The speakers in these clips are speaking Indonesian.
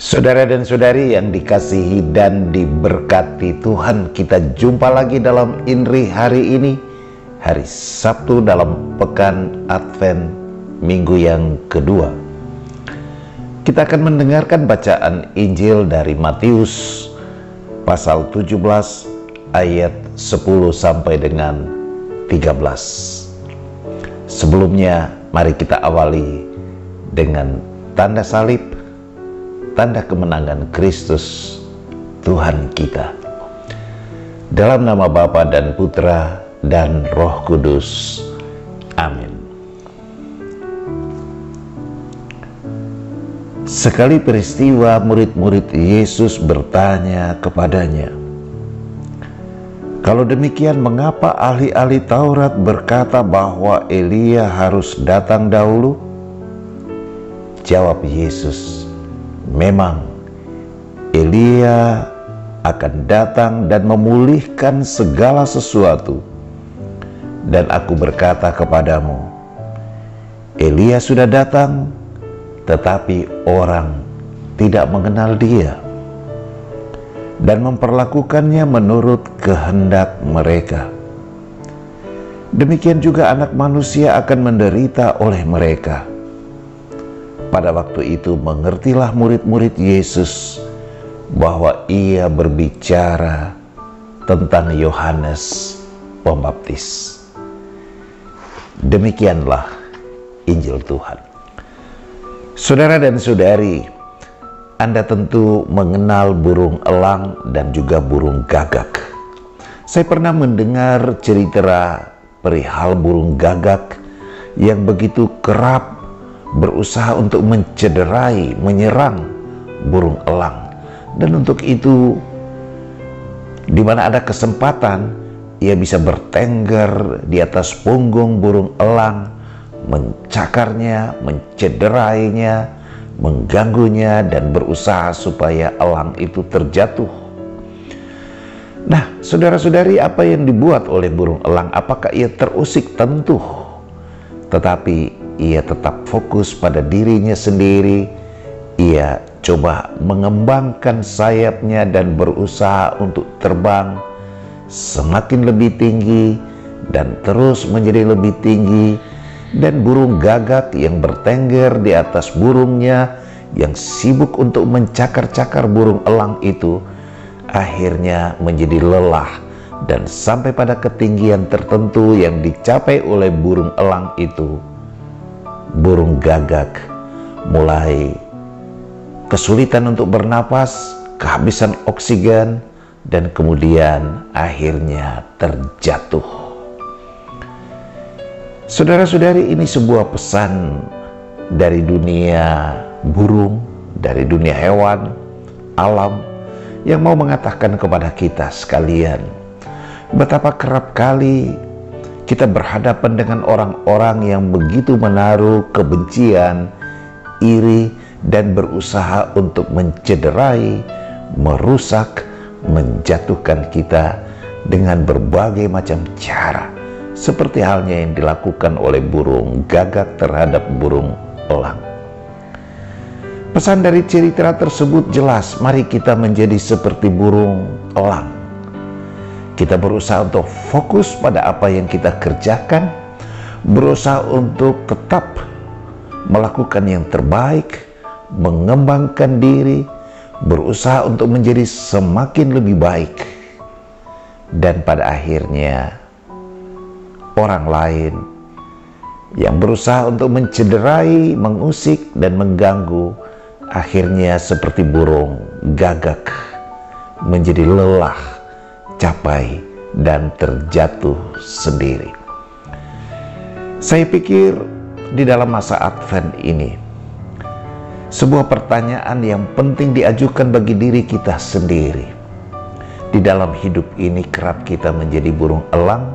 Saudara dan saudari yang dikasihi dan diberkati Tuhan, kita jumpa lagi dalam INRI hari ini, hari Sabtu dalam pekan Advent minggu yang kedua. Kita akan mendengarkan bacaan Injil dari Matius pasal 17 ayat 10 sampai dengan 13. Sebelumnya mari kita awali dengan tanda salib, tanda kemenangan Kristus Tuhan kita. Dalam nama Bapa dan Putra dan Roh Kudus. Amin. Sekali peristiwa, murid-murid Yesus bertanya kepadanya, "Kalau demikian, mengapa ahli-ahli Taurat berkata bahwa Elia harus datang dahulu?" Jawab Yesus, "Memang Elia akan datang dan memulihkan segala sesuatu. Dan aku berkata kepadamu, Elia sudah datang, tetapi orang tidak mengenal dia dan memperlakukannya menurut kehendak mereka. Demikian juga Anak Manusia akan menderita oleh mereka." Pada waktu itu mengertilah murid-murid Yesus bahwa ia berbicara tentang Yohanes Pembaptis. Demikianlah Injil Tuhan. Saudara dan saudari, Anda tentu mengenal burung elang dan juga burung gagak. Saya pernah mendengar cerita perihal burung gagak yang begitu kerap berusaha untuk mencederai, menyerang burung elang. Dan untuk itu, di mana ada kesempatan, ia bisa bertengger di atas punggung burung elang, mencakarnya, mencederainya, mengganggunya, dan berusaha supaya elang itu terjatuh. Nah, saudara-saudari, apa yang dibuat oleh burung elang? Apakah ia terusik? Tentu. Tetapi ia tetap fokus pada dirinya sendiri. Ia coba mengembangkan sayapnya dan berusaha untuk terbang semakin lebih tinggi dan terus menjadi lebih tinggi. Dan burung gagak yang bertengger di atas burungnya, yang sibuk untuk mencakar-cakar burung elang itu, akhirnya menjadi lelah dan sampai pada ketinggian tertentu yang dicapai oleh burung elang itu, burung gagak mulai kesulitan untuk bernapas, kehabisan oksigen, dan kemudian akhirnya terjatuh. Saudara-saudari, ini sebuah pesan dari dunia burung, dari dunia hewan, alam, yang mau mengatakan kepada kita sekalian, betapa kerap kali kita berhadapan dengan orang-orang yang begitu menaruh kebencian, iri, dan berusaha untuk mencederai, merusak, menjatuhkan kita dengan berbagai macam cara, seperti halnya yang dilakukan oleh burung gagak terhadap burung elang. Pesan dari cerita tersebut jelas, mari kita menjadi seperti burung elang. Kita berusaha untuk fokus pada apa yang kita kerjakan, berusaha untuk tetap melakukan yang terbaik, mengembangkan diri, berusaha untuk menjadi semakin lebih baik. Dan pada akhirnya orang lain yang berusaha untuk mencederai, mengusik, dan mengganggu, akhirnya seperti burung gagak menjadi lelah, capai, dan terjatuh sendiri. Saya pikir di dalam masa Advent ini, sebuah pertanyaan yang penting diajukan bagi diri kita sendiri. Di dalam hidup ini kerap kita menjadi burung elang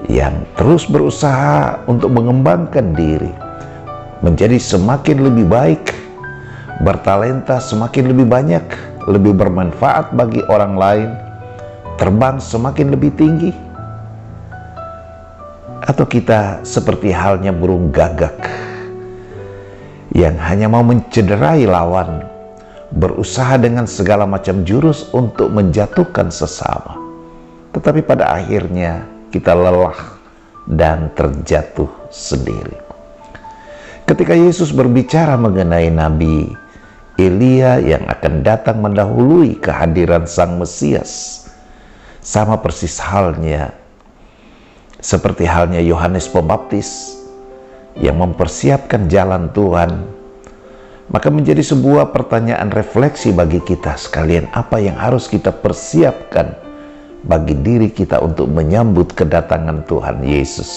yang terus berusaha untuk mengembangkan diri, menjadi semakin lebih baik, bertalenta semakin lebih banyak, lebih bermanfaat bagi orang lain, terbang semakin lebih tinggi. Atau kita seperti halnya burung gagak yang hanya mau mencederai lawan, berusaha dengan segala macam jurus untuk menjatuhkan sesama. Tetapi pada akhirnya kita lelah dan terjatuh sendiri. Ketika Yesus berbicara mengenai Nabi Elia yang akan datang mendahului kehadiran Sang Mesias, sama persis halnya seperti halnya Yohanes Pembaptis yang mempersiapkan jalan Tuhan, maka menjadi sebuah pertanyaan refleksi bagi kita sekalian, apa yang harus kita persiapkan bagi diri kita untuk menyambut kedatangan Tuhan Yesus.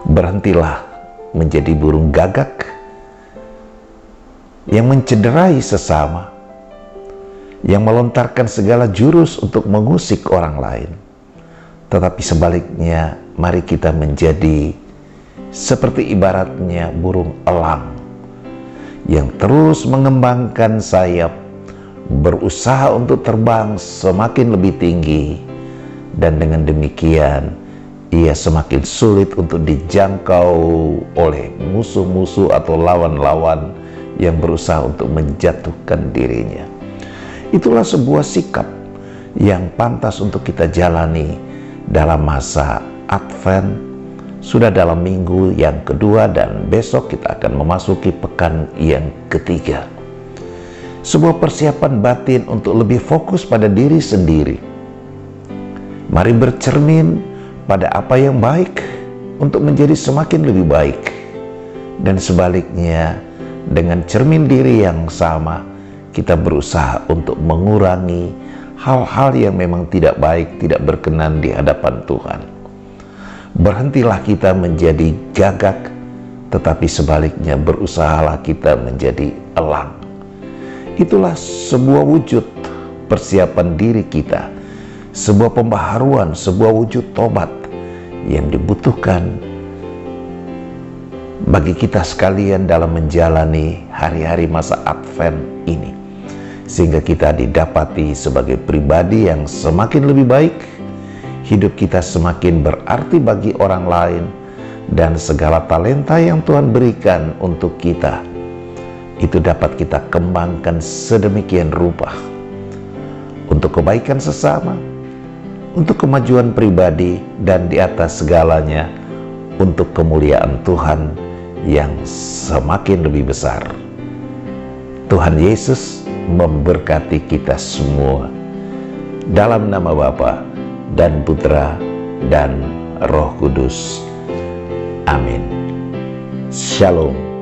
Berhentilah menjadi burung gagak yang mencederai sesama, yang melontarkan segala jurus untuk mengusik orang lain. Tetapi sebaliknya, mari kita menjadi seperti ibaratnya burung elang yang terus mengembangkan sayap, berusaha untuk terbang semakin lebih tinggi, dan dengan demikian ia semakin sulit untuk dijangkau oleh musuh-musuh atau lawan-lawan yang berusaha untuk menjatuhkan dirinya. Itulah sebuah sikap yang pantas untuk kita jalani dalam masa Advent. Sudah dalam minggu yang kedua dan besok kita akan memasuki pekan yang ketiga. Sebuah persiapan batin untuk lebih fokus pada diri sendiri. Mari bercermin pada apa yang baik untuk menjadi semakin lebih baik. Dan sebaliknya, dengan cermin diri yang sama, kita berusaha untuk mengurangi hal-hal yang memang tidak baik, tidak berkenan di hadapan Tuhan. Berhentilah kita menjadi gagak, tetapi sebaliknya berusahalah kita menjadi elang. Itulah sebuah wujud persiapan diri kita, sebuah pembaharuan, sebuah wujud tobat yang dibutuhkan bagi kita sekalian dalam menjalani hari-hari masa Advent ini, sehingga kita didapati sebagai pribadi yang semakin lebih baik, hidup kita semakin berarti bagi orang lain, dan segala talenta yang Tuhan berikan untuk kita itu dapat kita kembangkan sedemikian rupa untuk kebaikan sesama, untuk kemajuan pribadi, dan di atas segalanya untuk kemuliaan Tuhan yang semakin lebih besar. Tuhan Yesus memberkati kita semua. Dalam nama Bapa dan Putra dan Roh Kudus. Amin. Shalom.